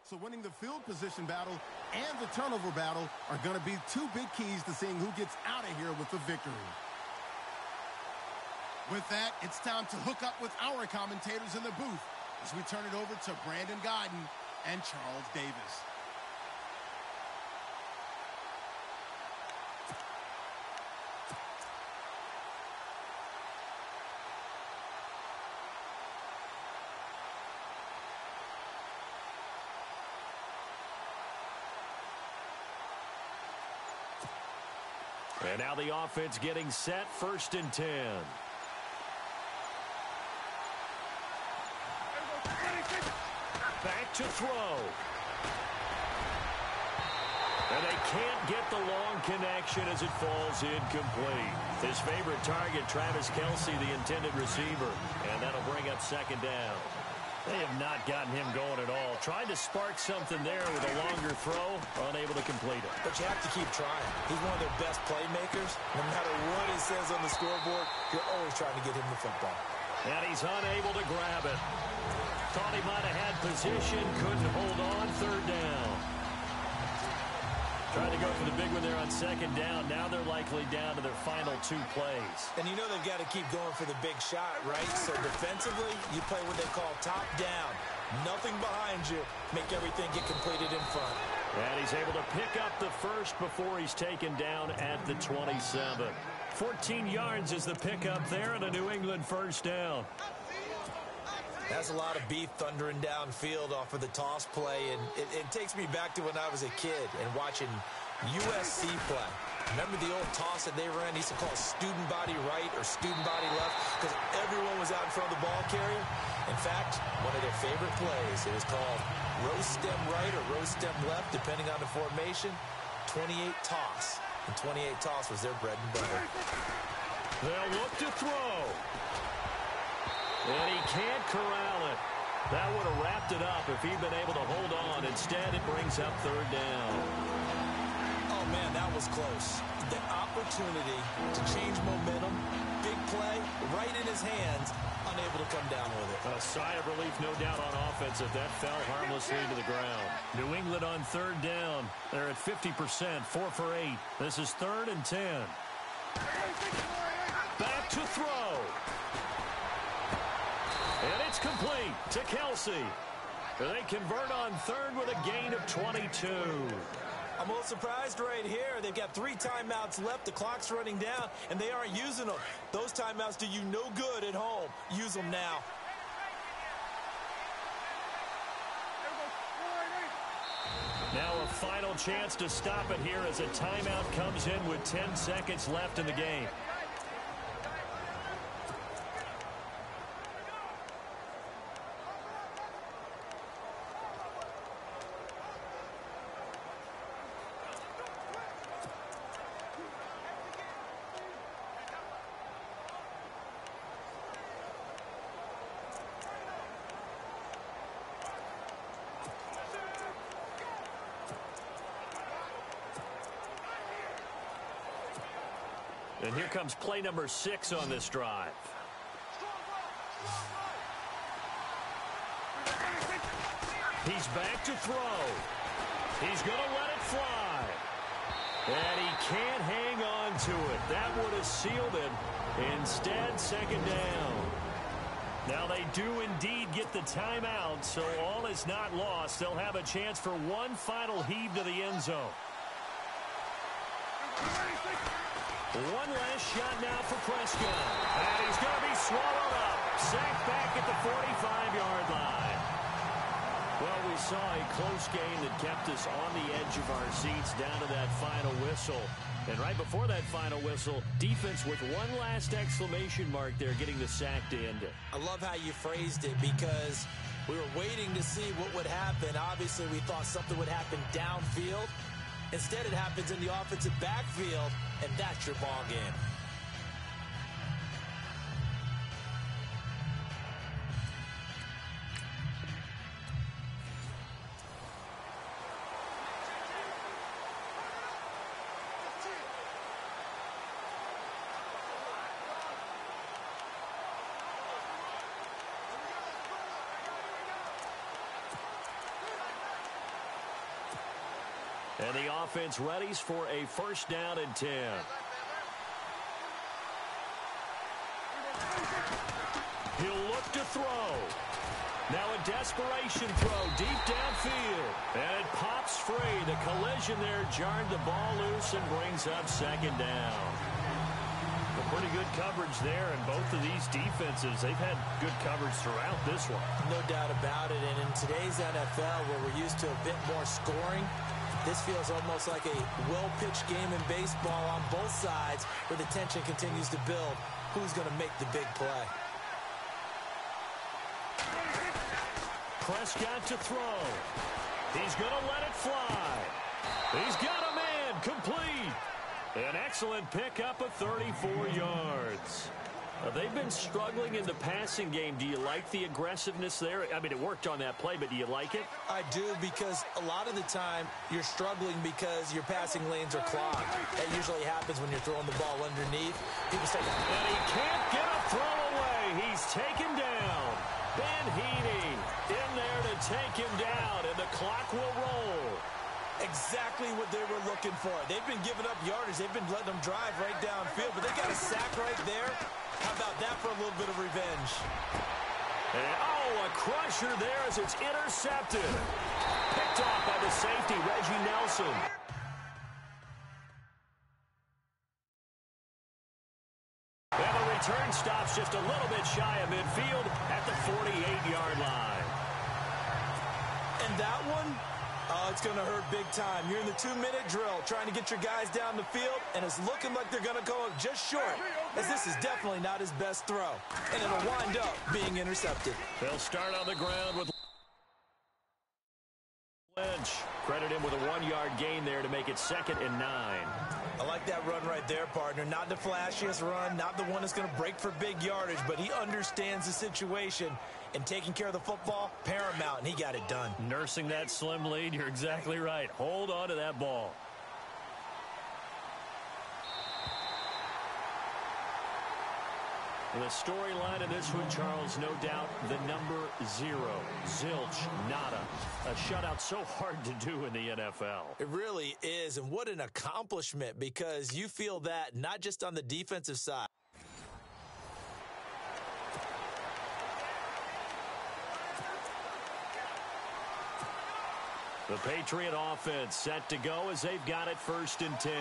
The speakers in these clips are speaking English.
So winning the field position battle and the turnover battle are going to be two big keys to seeing who gets out of here with the victory. With that, it's time to hook up with our commentators in the booth as we turn it over to Brandon Godden and Charles Davis. And now the offense getting set, 1st and 10. Back to throw. And they can't get the long connection as it falls incomplete. His favorite target, Travis Kelce, the intended receiver. And that'll bring up 2nd down. They have not gotten him going at all. Tried to spark something there with a longer throw, unable to complete it. But you have to keep trying. He's one of their best playmakers. No matter what it says on the scoreboard, you're always trying to get him the football. And he's unable to grab it. Thought he might have had position, couldn't hold on, 3rd down. Tried to go for the big one there on 2nd down. Now they're likely down to their final 2 plays. And you know they've got to keep going for the big shot, right? So defensively, you play what they call top down. Nothing behind you. Make everything get completed in front. And he's able to pick up the first before he's taken down at the 27. 14 yards is the pickup there and a New England 1st down. That's a lot of beef thundering downfield off of the toss play, and it takes me back to when I was a kid and watching USC play. Remember the old toss that they ran? They used to call student body right or student body left because everyone was out in front of the ball carrier. In fact, one of their favorite plays, it was called roast stem right or roast stem left, depending on the formation. 28 toss, and 28 toss was their bread and butter. They'll look to throw. And he can't corral it. That would have wrapped it up if he'd been able to hold on. Instead, it brings up 3rd down. Oh, man, that was close. The opportunity to change momentum, big play, right in his hands, unable to come down with it. A sigh of relief, no doubt, on offense if that fell harmlessly to the ground. New England on 3rd down. They're at 50%, 4 for 8. This is 3rd and 10. Back to throw. And it's complete to Kelce. They convert on 3rd with a gain of 22. I'm a little surprised right here. They've got 3 timeouts left. The clock's running down, and they aren't using them. Those timeouts do you no good at home. Use them now. Now a final chance to stop it here as a timeout comes in with 10 seconds left in the game. And here comes play number 6 on this drive. He's back to throw. He's going to let it fly. And he can't hang on to it. That would have sealed it. Instead, 2nd down. Now they do indeed get the timeout, so all is not lost. They'll have a chance for one final heave to the end zone. One last shot now for Prescott. And he's going to be swallowed up. Sacked back at the 45-yard line. Well, we saw a close game that kept us on the edge of our seats down to that final whistle. And right before that final whistle, defense with one last exclamation mark there, getting the sack to end it. I love how you phrased it because we were waiting to see what would happen. Obviously, we thought something would happen downfield. Instead, it happens in the offensive backfield, and that's your ball game. And the offense readies for a first down and 10. He'll look to throw. Now a desperation throw deep downfield. And it pops free. The collision there jarred the ball loose and brings up second down. Pretty good coverage there, and both of these defenses, they've had good coverage throughout this one. No doubt about it, and in today's NFL, where we're used to a bit more scoring, this feels almost like a well-pitched game in baseball on both sides, where the tension continues to build. Who's going to make the big play? Prescott to throw. He's going to let it fly. He's got a man, complete. An excellent pickup of 34 yards. They've been struggling in the passing game. Do you like the aggressiveness there? I mean, it worked on that play, but do you like it? I do, because a lot of the time you're struggling because your passing lanes are clogged. That usually happens when you're throwing the ball underneath. People start to... And he can't get a throw away. He's taken down. Ben Heaney in there to take him down, and the clock will roll. Exactly what they were looking for. They've been giving up yardage. They've been letting them drive right downfield, but they got a sack right there. How about that for a little bit of revenge? And, a crusher there as it's intercepted. Picked off by the safety, Reggie Nelson. And the return stops just a little bit shy of midfield at the 48-yard line. And that one... oh, it's going to hurt big time. You're in the 2-minute drill trying to get your guys down the field, and it's looking like they're going to go up just short, as this is definitely not his best throw. And it'll wind up being intercepted. They'll start on the ground with Lynch. Credit him with a 1-yard gain there to make it 2nd and 9. I like that run right there, partner. Not the flashiest run, not the one that's going to break for big yardage, but he understands the situation. And taking care of the football, paramount, and he got it done. Nursing that slim lead, you're exactly right. Hold on to that ball. The storyline of this one, Charles, no doubt, the number 0. Zilch, nada. A shutout so hard to do in the NFL. It really is, and what an accomplishment, because you feel that not just on the defensive side. The Patriot offense set to go as they've got it 1st and 10.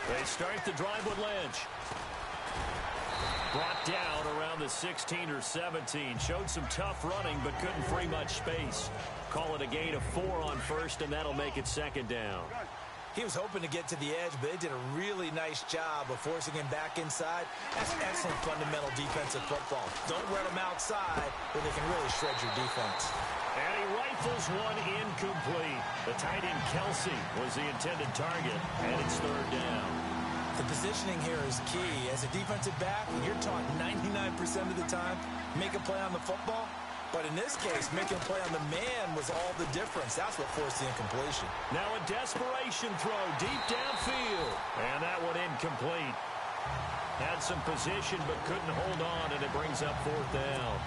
They start the drive with Lynch. Brought down around the 16 or 17. Showed some tough running, but couldn't free much space. Call it a gain of 4 on 1st, and that'll make it 2nd down. He was hoping to get to the edge, but they did a really nice job of forcing him back inside. That's excellent fundamental defensive football. Don't let him outside where they can really shred your defense. And he rifles one incomplete. The tight end Kelsey was the intended target, and it's 3rd down. The positioning here is key. As a defensive back, you're taught 99% of the time, make a play on the football. But in this case, making a play on the man was all the difference. That's what forced the incompletion. Now a desperation throw deep downfield. And that one incomplete. Had some position but couldn't hold on, and it brings up 4th down.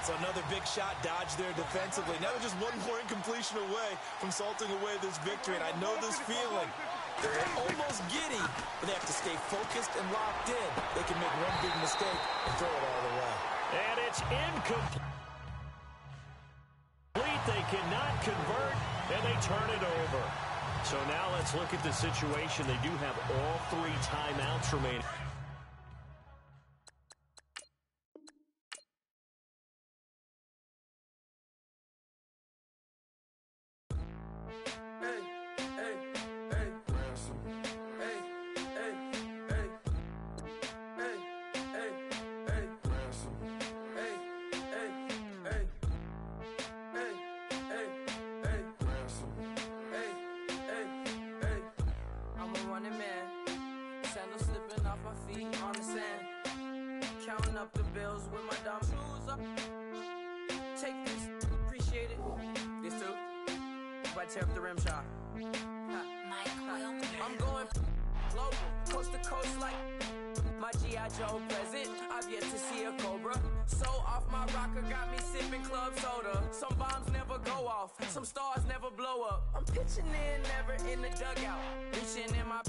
So another big shot dodge there defensively. Now they're just one more incompletion away from salting away this victory. And I know this feeling. They're almost giddy, but they have to stay focused and locked in. They can make one big mistake and throw it all the way. And it's incomplete. They cannot convert, and they turn it over. So now let's look at the situation. They do have all 3 timeouts remaining. Tear up the rim shot. I'm going global, coast to coast like my G.I. Joe present. I've yet to see a Cobra. So off my rocker got me sipping club soda. Some bombs never go off. Some stars never blow up. I'm pitching in, never in the dugout. Reaching in my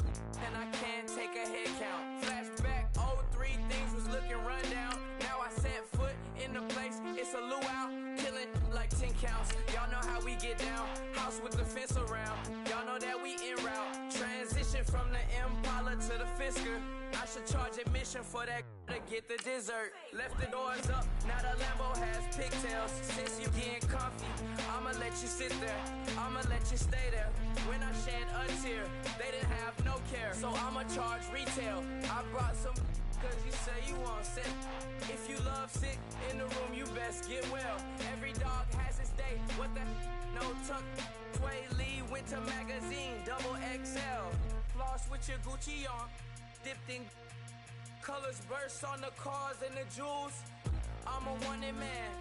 and I can't take a head count. Flashback, 03, things was looking rundown. Now I set foot in the place. It's a luau. Killing like 10 counts. Y'all know how we get down. House with the fence around. Y'all know that we en route. Transition from the Impala to the Fisker. I should charge admission for that to get the dessert. Left the doors up, now the Lambo has pigtails. Since you getting comfy, I'ma let you sit there. I'ma let you stay there. When I shed a tear, they didn't have no care. So I'ma charge retail. I brought some cause you say you want sick. If you love sick in the room, you best get well. Every dog has its day. What the no tuck. Sway Lee Winter Magazine, double XL. Floss with your Gucci on. Dipped in colors burst on the cars and the jewels. I'm a wanted man.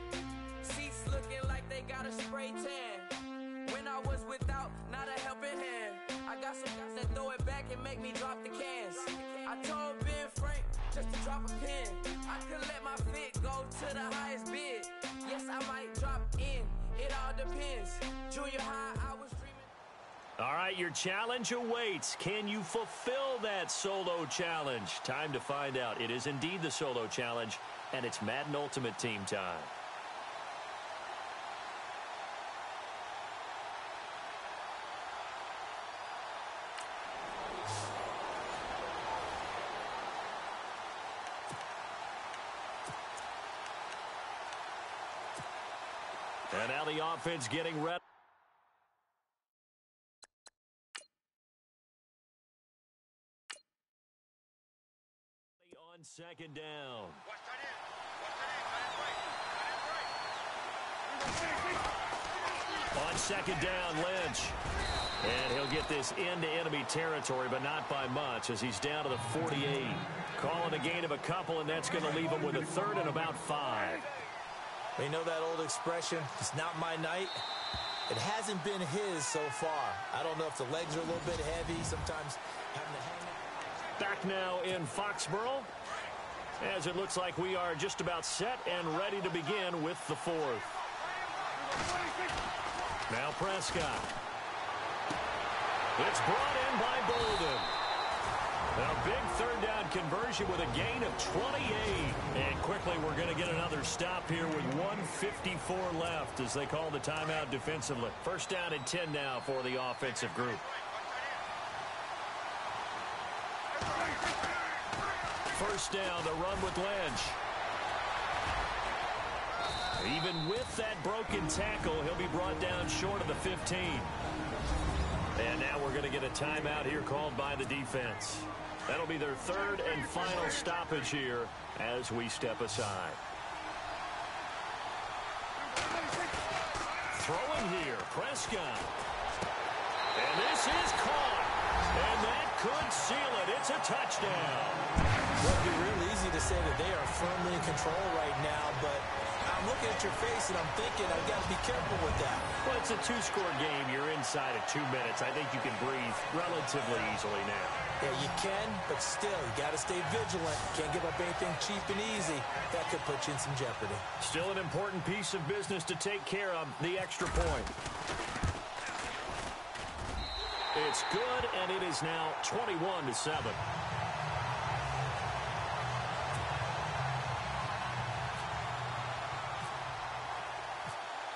Seats looking like they got a spray tan. When I was without, not a helping hand. I got some guys that throw it back and make me drop the cans. I told Ben Frank just to drop a pin. I could let my fit go to the highest bid. Yes, I might drop in. It all depends. Junior high, I was dreaming. All right, your challenge awaits. Can you fulfill that solo challenge? Time to find out. It is indeed the solo challenge, and it's Madden Ultimate Team time. And now the offense getting ready. On second down. On second down, Lynch. And he'll get this into enemy territory, but not by much, as he's down to the 48. Calling a gain of a couple, and that's going to leave him with a third and about 5. You know that old expression, it's not my night? It hasn't been his so far. I don't know if the legs are a little bit heavy, sometimes having to hang out. Back now in Foxborough, as it looks like we are just about set and ready to begin with the fourth. Now Prescott. It's brought in by Bolden. A big third down conversion with a gain of 28. And quickly we're going to get another stop here with 1:54 left as they call the timeout defensively. First down and 10 now for the offensive group. First down to run with Lynch. Even with that broken tackle, he'll be brought down short of the 15. And now we're going to get a timeout here called by the defense. That'll be their third and final stoppage here as we step aside. Throwing here, Prescott. And this is caught. And that could seal it. It's a touchdown. Well, it'd be really easy to say that they are firmly in control right now, but I'm looking at your face and I'm thinking I've got to be careful with that. Well, it's a two-score game. You're inside of 2 minutes. I think you can breathe relatively easily now. Yeah, you can, but still, you got to stay vigilant. Can't give up anything cheap and easy. That could put you in some jeopardy. Still an important piece of business to take care of, the extra point. It's good, and it is now 21-7.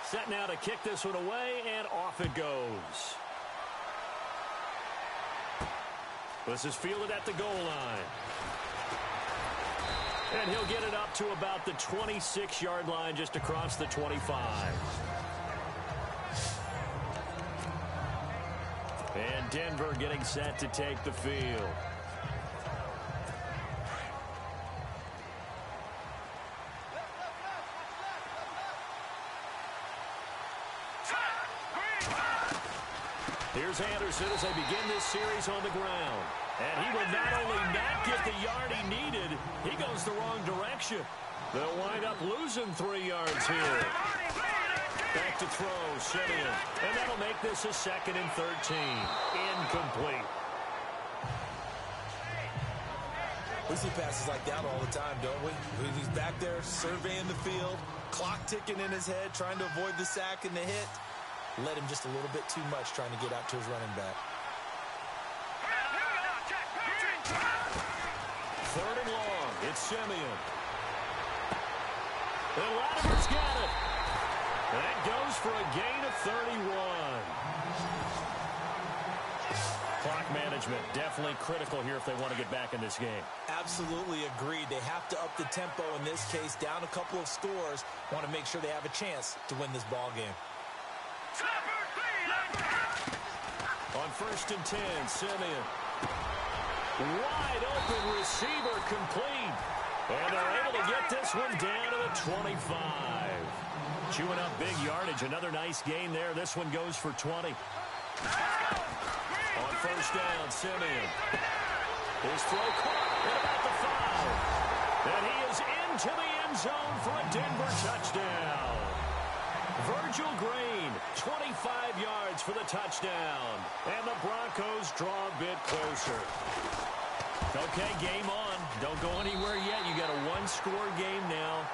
Set now to kick this one away, and off it goes. This is fielded at the goal line. And he'll get it up to about the 26-yard line, just across the 25. And Denver getting set to take the field. Here's Anderson as they begin this series on the ground. And he will not only not get the yard he needed, he goes the wrong direction. They'll wind up losing 3 yards here. Back to throw, Simeon. And that'll make this a 2nd and 13. Incomplete. We see passes like that all the time, don't we? He's back there surveying the field, clock ticking in his head, trying to avoid the sack and the hit. Led him just a little bit too much trying to get out to his running back. 3rd and long. It's Simeon. And Latimer's got it. That goes for a gain of 31. Clock management definitely critical here if they want to get back in this game. Absolutely agreed. They have to up the tempo in this case, down a couple of scores. Want to make sure they have a chance to win this ball game. On 1st and 10, Simeon. Wide open receiver complete. And they're able to get this one down to the 25. Chewing up big yardage. Another nice gain there. This one goes for 20. On 1st down, Simeon. His throw caught at about the 5. And he is into the end zone for a Denver touchdown. Virgil Green, 25 yards for the touchdown. And the Broncos draw a bit closer. Okay, game on. Don't go anywhere yet. You got a one-score game now.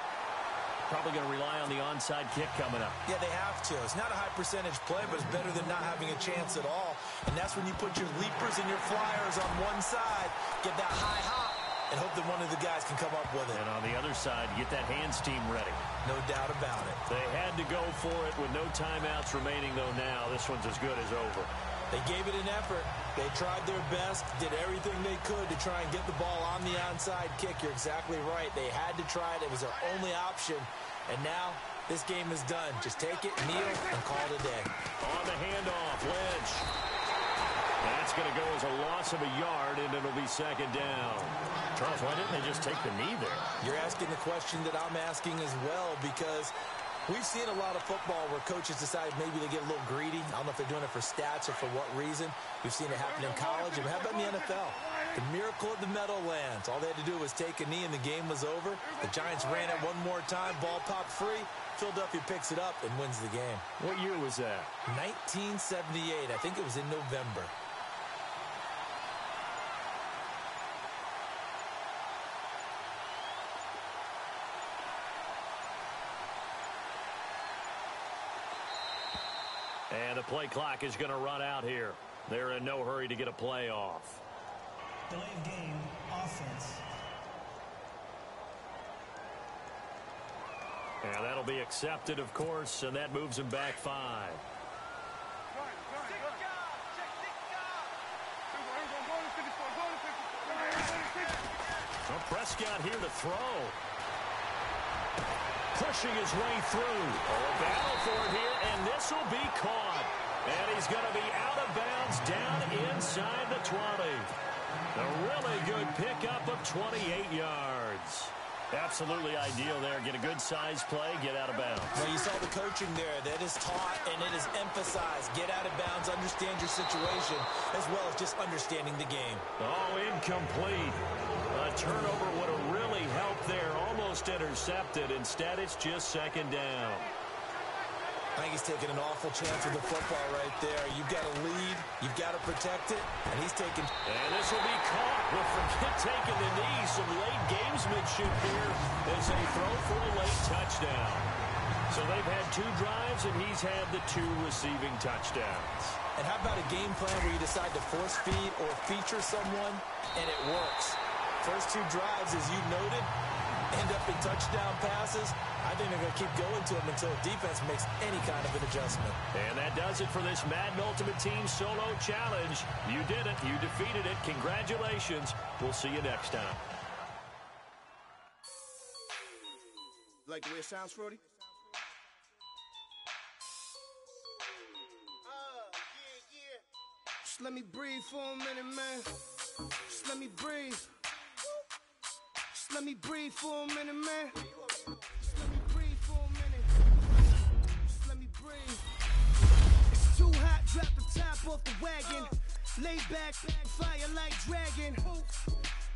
Probably going to rely on the onside kick coming up. Yeah, they have to. It's not a high percentage play, but it's better than not having a chance at all. And that's when you put your leapers and your flyers on one side, get that high hop, and hope that one of the guys can come up with it. And on the other side, get that hands team ready. No doubt about it. They had to go for it with no timeouts remaining, though now. This one's as good as over. They gave it an effort. They tried their best, did everything they could to try and get the ball on the onside kick. You're exactly right. They had to try it. It was their only option. And now this game is done. Just take it, kneel, and call it a day. On the handoff, Lynch. That's going to go as a loss of a yard, and it'll be 2nd down. Charles, why didn't they just take the knee there? You're asking the question that I'm asking as well, because we've seen a lot of football where coaches decide maybe they get a little greedy. I don't know if they're doing it for stats or for what reason. We've seen it happen in college. And how about in the NFL? The miracle of the Meadowlands. All they had to do was take a knee and the game was over. The Giants ran it one more time. Ball popped free. Philadelphia picks it up and wins the game. What year was that? 1978. I think it was in November. And the play clock is going to run out here. They're in no hurry to get a play off. Delay of game, offense. And that'll be accepted, of course, and that moves him back 5. Well, Prescott here to throw. Pushing his way through. Oh, battle for it here, and this will be caught. And he's going to be out of bounds down inside the 20. A really good pickup of 28 yards. Absolutely ideal there. Get a good size play, get out of bounds. Well, you saw the coaching there. That is taught and it is emphasized. Get out of bounds, understand your situation, as well as just understanding the game. Oh, incomplete. A turnover would have really helped there. Almost intercepted. Instead, it's just 2nd down. I think he's taking an awful chance with the football right there. You've got to lead. You've got to protect it. And he's taking... And this will be caught. We'll forget taking the knee. Some late gamesmanship here as they throw for a late touchdown. So they've had 2 drives, and he's had the 2 receiving touchdowns. And how about a game plan where you decide to force feed or feature someone, and it works? First 2 drives, as you noted, end up in touchdown passes. I think they're going to keep going to them until defense makes any kind of an adjustment. And that does it for this Madden Ultimate Team Solo Challenge. You did it. You defeated it. Congratulations. We'll see you next time. Like the way it sounds, Frody? Just let me breathe for a minute, man. Just let me breathe. Just let me breathe for a minute, man. Just let me breathe for a minute. Just let me breathe. It's too hot, drop the top off the wagon. Lay back, fire like dragon.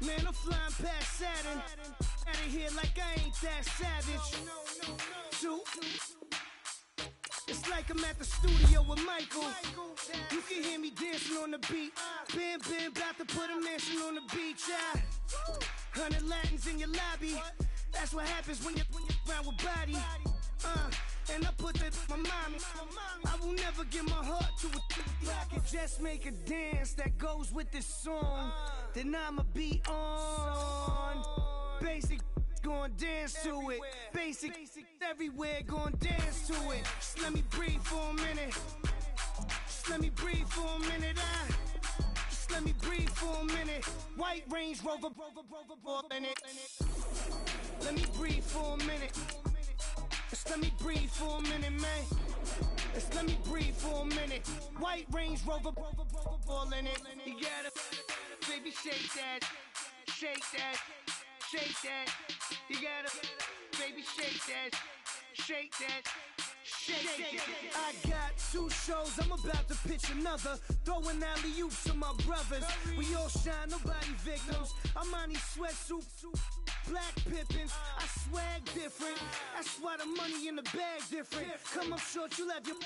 Man, I'm flying past Saturn. Out of here like I ain't that savage. Two. It's like I'm at the studio with Michael. You can hear me dancing on the beat. Bam, bam, about to put a mansion on the beach. 100 Latins in your lobby. That's what happens when you're around with body. And I put that in my mommy. I will never give my heart to a I can just make a dance that goes with this song. Then I'ma be on. Basic gon' dance to it. Basic everywhere gon' dance to it. Just let me breathe for a minute. Just let me breathe for a minute. Just let me breathe for a minute. White Range Rover in it. Let me breathe for a minute. Just let me breathe for a minute, man. Just let me breathe for a minute. White Range Rover all in it. You gotta, baby, shake that, shake that, shake that. You gotta, baby, shake that, shake that. Shake. I got 2 shows, I'm about to pitch another. Throwing alley-oops to my brothers. We all shine, nobody victims. I'm on these sweatsuit, black Pippins. I swag different. That's why the money in the bag different. Come up short, you have your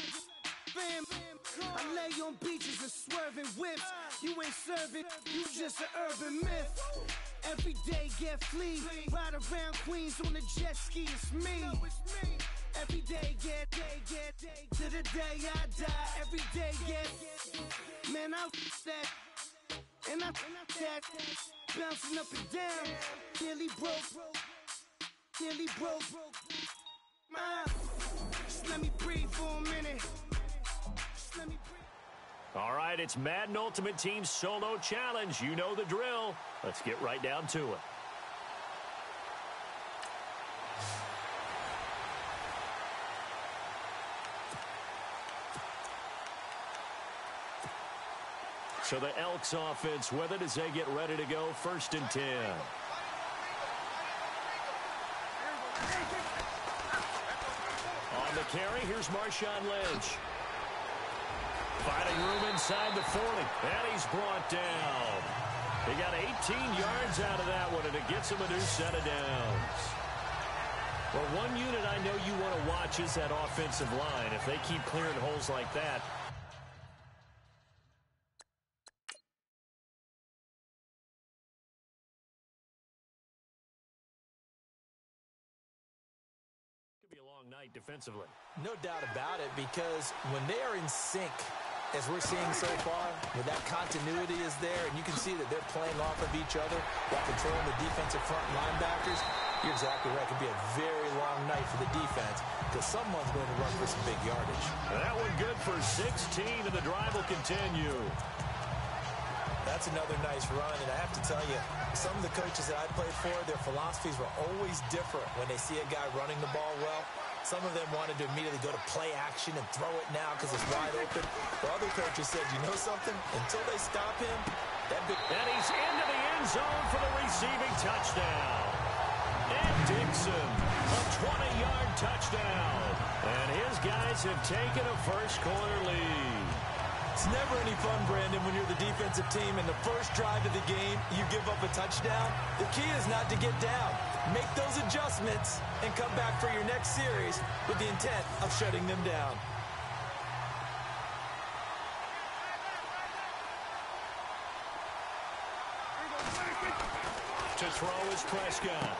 fam. I lay on beaches and swerving whips. You ain't serving, you just an urban myth. Every day get flea. Ride around Queens on the jet ski, it's me. Every day get to the day I die. Every day get, man, I that, and I that, bouncing up and down, nearly broke. Just let me breathe for a minute. Just let me breathe. All right, it's Madden Ultimate Team Solo Challenge. You know the drill. Let's get right down to it. So the Elks offense with it as they get ready to go. 1st and 10. On the carry, here's Marshawn Lynch. Finding room inside the 40. And he's brought down. He got 18 yards out of that one, and it gets him a new set of downs. Well, one unit I know you want to watch is that offensive line. If they keep clearing holes like that, night defensively. No doubt about it, because when they are in sync, as we're seeing so far, when that continuity is there and you can see that they're playing off of each other while controlling the defensive front linebackers, you're exactly right. It could be a very long night for the defense because someone's going to run for some big yardage. That one good for 16, and the drive will continue. That's another nice run, and I have to tell you, some of the coaches that I played for, their philosophies were always different when they see a guy running the ball well. Some of them wanted to immediately go to play action and throw it now because it's wide open. While other coaches said, you know something? Until they stop him, that big... And he's into the end zone for the receiving touchdown. And Dixon, a 20-yard touchdown. And his guys have taken a first-quarter lead. It's never any fun, Brandon, when you're the defensive team and the first drive of the game, you give up a touchdown. The key is not to get down. Make those adjustments and come back for your next series with the intent of shutting them down. To throw is Prescott.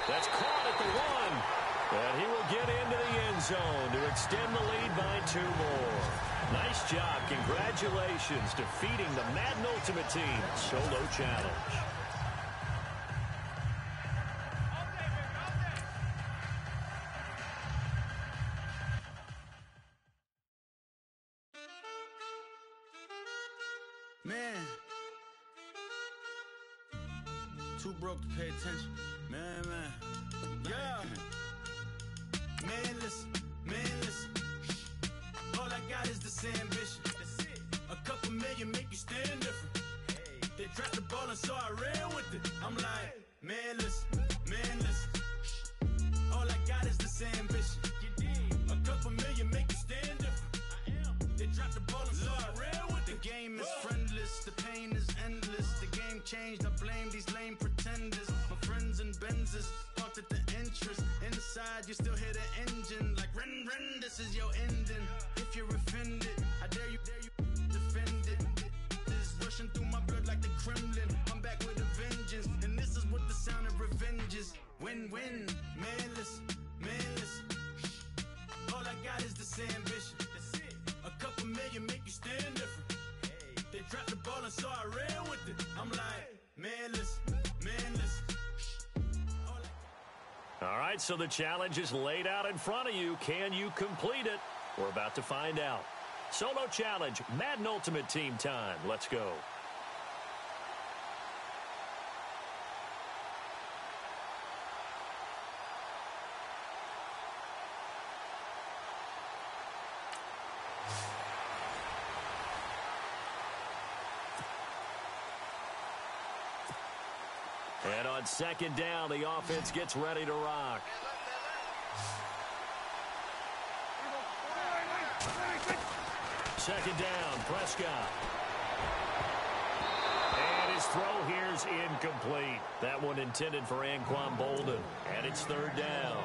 That's caught at the 1. And he will get into the end zone to extend the lead by 2 more. Nice job. Congratulations, defeating the Madden Ultimate Team Solo Challenge. Man, too broke to pay attention. Man. Yeah. Man, listen. All I got is this ambition. That's it. A couple million make you stand different. Hey. They dropped the ball and so I ran with it. I'm like, man, listen. All I got is this ambition. A couple million make you stand different. They dropped the ball and so I ran with it. The game is friendless, the pain is endless. The game changed, I blame these lame pretenders. My friends and Benzes parked at the entrance. Inside, you still hear the engine. Like, ren, this is your ending. If you're offended, I dare you defend it. This rushing through my blood like the Kremlin. I'm back with a vengeance, and this is what the Win-win. Man, listen. All I got is this ambition. That's it. A couple million make you stand different. Hey. They dropped the ball and so I ran with it. I'm like, man, listen. All right, so the challenge is laid out in front of you. Can you complete it? We're about to find out. Solo challenge, Madden Ultimate Team time. Let's go. And on second down, the offense gets ready to rock. Second down, Prescott. And his throw here's incomplete. That one intended for Anquan Bolden. And it's third down.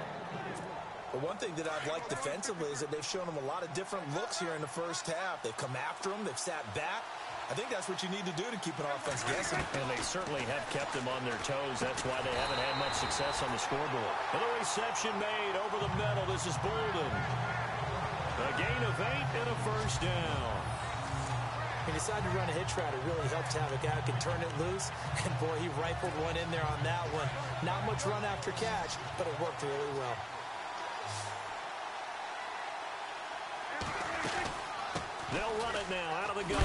But one thing that I've liked defensively is that they've shown him a lot of different looks here in the first half. They've come after him. They've sat back. I think that's what you need to do to keep an offense guessing. And they certainly have kept them on their toes. That's why they haven't had much success on the scoreboard. And the reception made over the middle. This is Bolden. A gain of 8 and a first down. He decided to run a hitch route. It really helped to have a guy who can turn it loose. And, boy, he rifled one in there on that one. Not much run after catch, but it worked really well. They'll run it now out of the gun.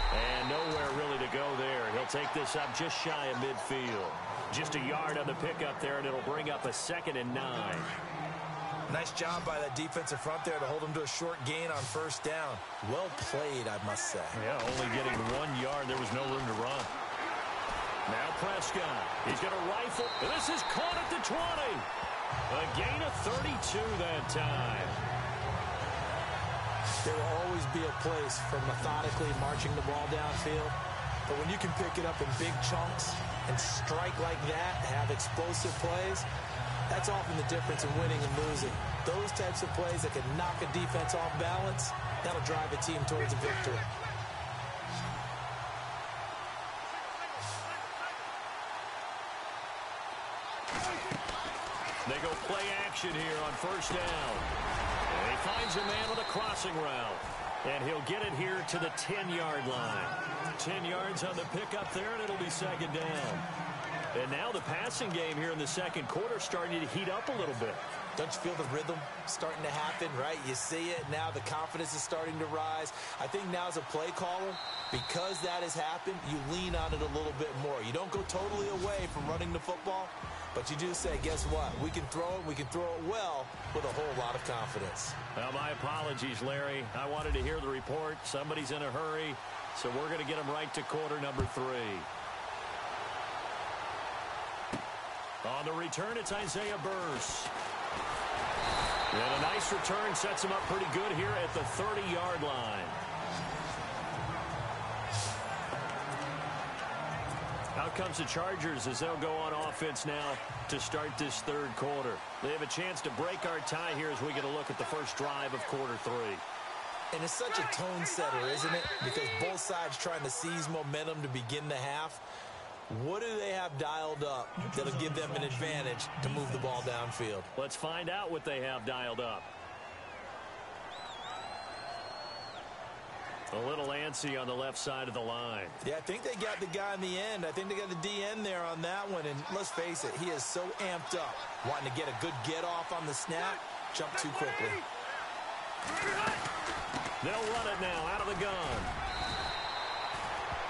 And nowhere really to go there. He'll take this up just shy of midfield. Just a yard on the pickup there, and it'll bring up a 2nd and 9. Nice job by that defensive front there to hold him to a short gain on first down. Well played, I must say. Yeah, only getting 1 yard. There was no room to run. Now Prescott. He's going to rifle. And this is caught at the 20. A gain of 32 that time. There will always be a place for methodically marching the ball downfield. But when you can pick it up in big chunks and strike like that, have explosive plays, that's often the difference in winning and losing. Those types of plays that can knock a defense off balance, that'll drive a team towards a victory. They go play action here on first down. And he finds a man with a crossing route. And he'll get it here to the 10-yard line. 10 yards on the pickup there, and it'll be second down. And now the passing game here in the second quarter starting to heat up a little bit. Don't you feel the rhythm starting to happen, right? You see it. Now the confidence is starting to rise. I think now as a play caller, because that has happened, you lean on it a little bit more. You don't go totally away from running the football, but you do say, guess what? We can throw it. We can throw it well with a whole lot of confidence. Well, my apologies, Larry. I wanted to hear the report. Somebody's in a hurry, so we're going to get him right to quarter number 3. On the return, it's Isaiah Burse. And a nice return sets him up pretty good here at the 30-yard line. Out comes the Chargers as they'll go on offense now to start this third quarter. They have a chance to break our tie here as we get a look at the first drive of quarter 3. And it's such a tone setter, isn't it? Because both sides trying to seize momentum to begin the half. What do they have dialed up that'll give them an advantage to move the ball downfield? Let's find out what they have dialed up. A little antsy on the left side of the line. Yeah, I think they got the guy in the end. I think they got the DN there on that one. And let's face it, he is so amped up, wanting to get a good get off on the snap, jump too quickly. They'll run it now out of the gun.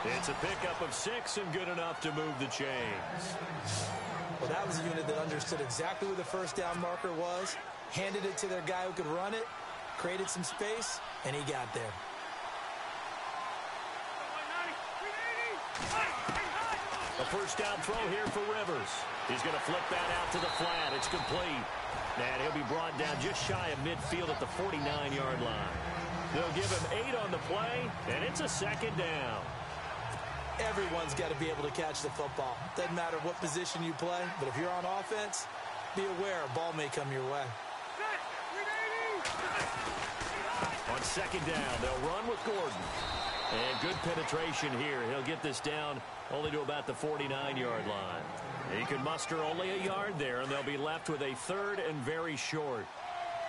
It's a pickup of 6 and good enough to move the chains. Well, that was a unit that understood exactly where the first down marker was, handed it to their guy who could run it, created some space, and he got there. A first down throw here for Rivers. He's going to flip that out to the flat. It's complete. And he'll be brought down just shy of midfield at the 49-yard line. They'll give him 8 on the play, and it's a second down. Everyone's got to be able to catch the football. Doesn't matter what position you play, but if you're on offense, be aware a ball may come your way. On second down, they'll run with Gordon. And good penetration here. He'll get this down only to about the 49-yard line. He could muster only a yard there, and they'll be left with a third and very short.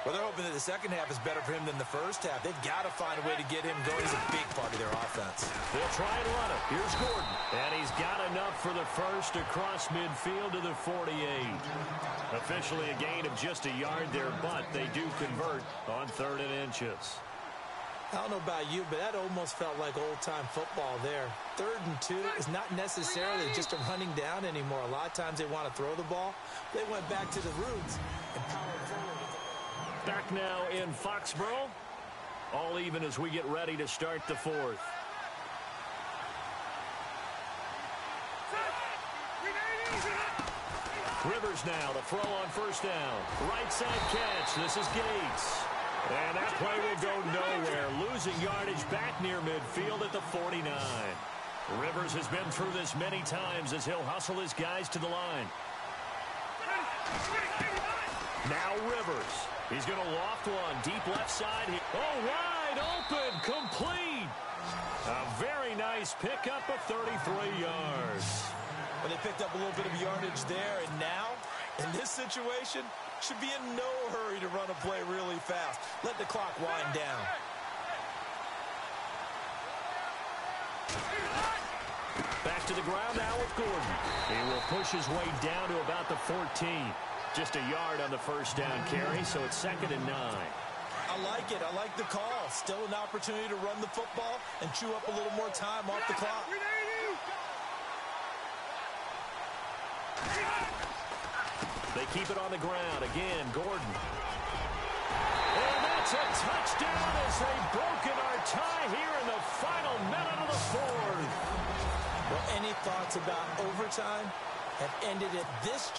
Well, they're hoping that the second half is better for him than the first half. They've got to find a way to get him going. He's a big part of their offense. They'll try and run it. Here's Gordon. And he's got enough for the first across midfield to the 48. Officially a gain of just a yard there, but they do convert on 3rd and inches. I don't know about you, but that almost felt like old-time football there. 3rd and 2 is not necessarily just a running down anymore. A lot of times they want to throw the ball. They went back to the roots and powered forward. Back now in Foxborough. All even as we get ready to start the 4th. Rivers now to throw on 1st down. Right side catch. This is Gates. And that play will go nowhere. Losing yardage back near midfield at the 49. Rivers has been through this many times as he'll hustle his guys to the line. Now Rivers. He's going to loft one. Deep left side. Oh, wide open. Complete. A very nice pickup of 33 yards. Well, they picked up a little bit of yardage there, and now, in this situation, should be in no hurry to run a play really fast. Let the clock wind down. Back to the ground now with Gordon. He will push his way down to about the 14. Just a yard on the 1st down carry, so it's 2nd and 9. I like it. I like the call. Still an opportunity to run the football and chew up a little more time off the clock. They keep it on the ground. Again, Gordon. And that's a touchdown as they've broken our tie here in the final minute of the 4th. Well, any thoughts about overtime have ended at this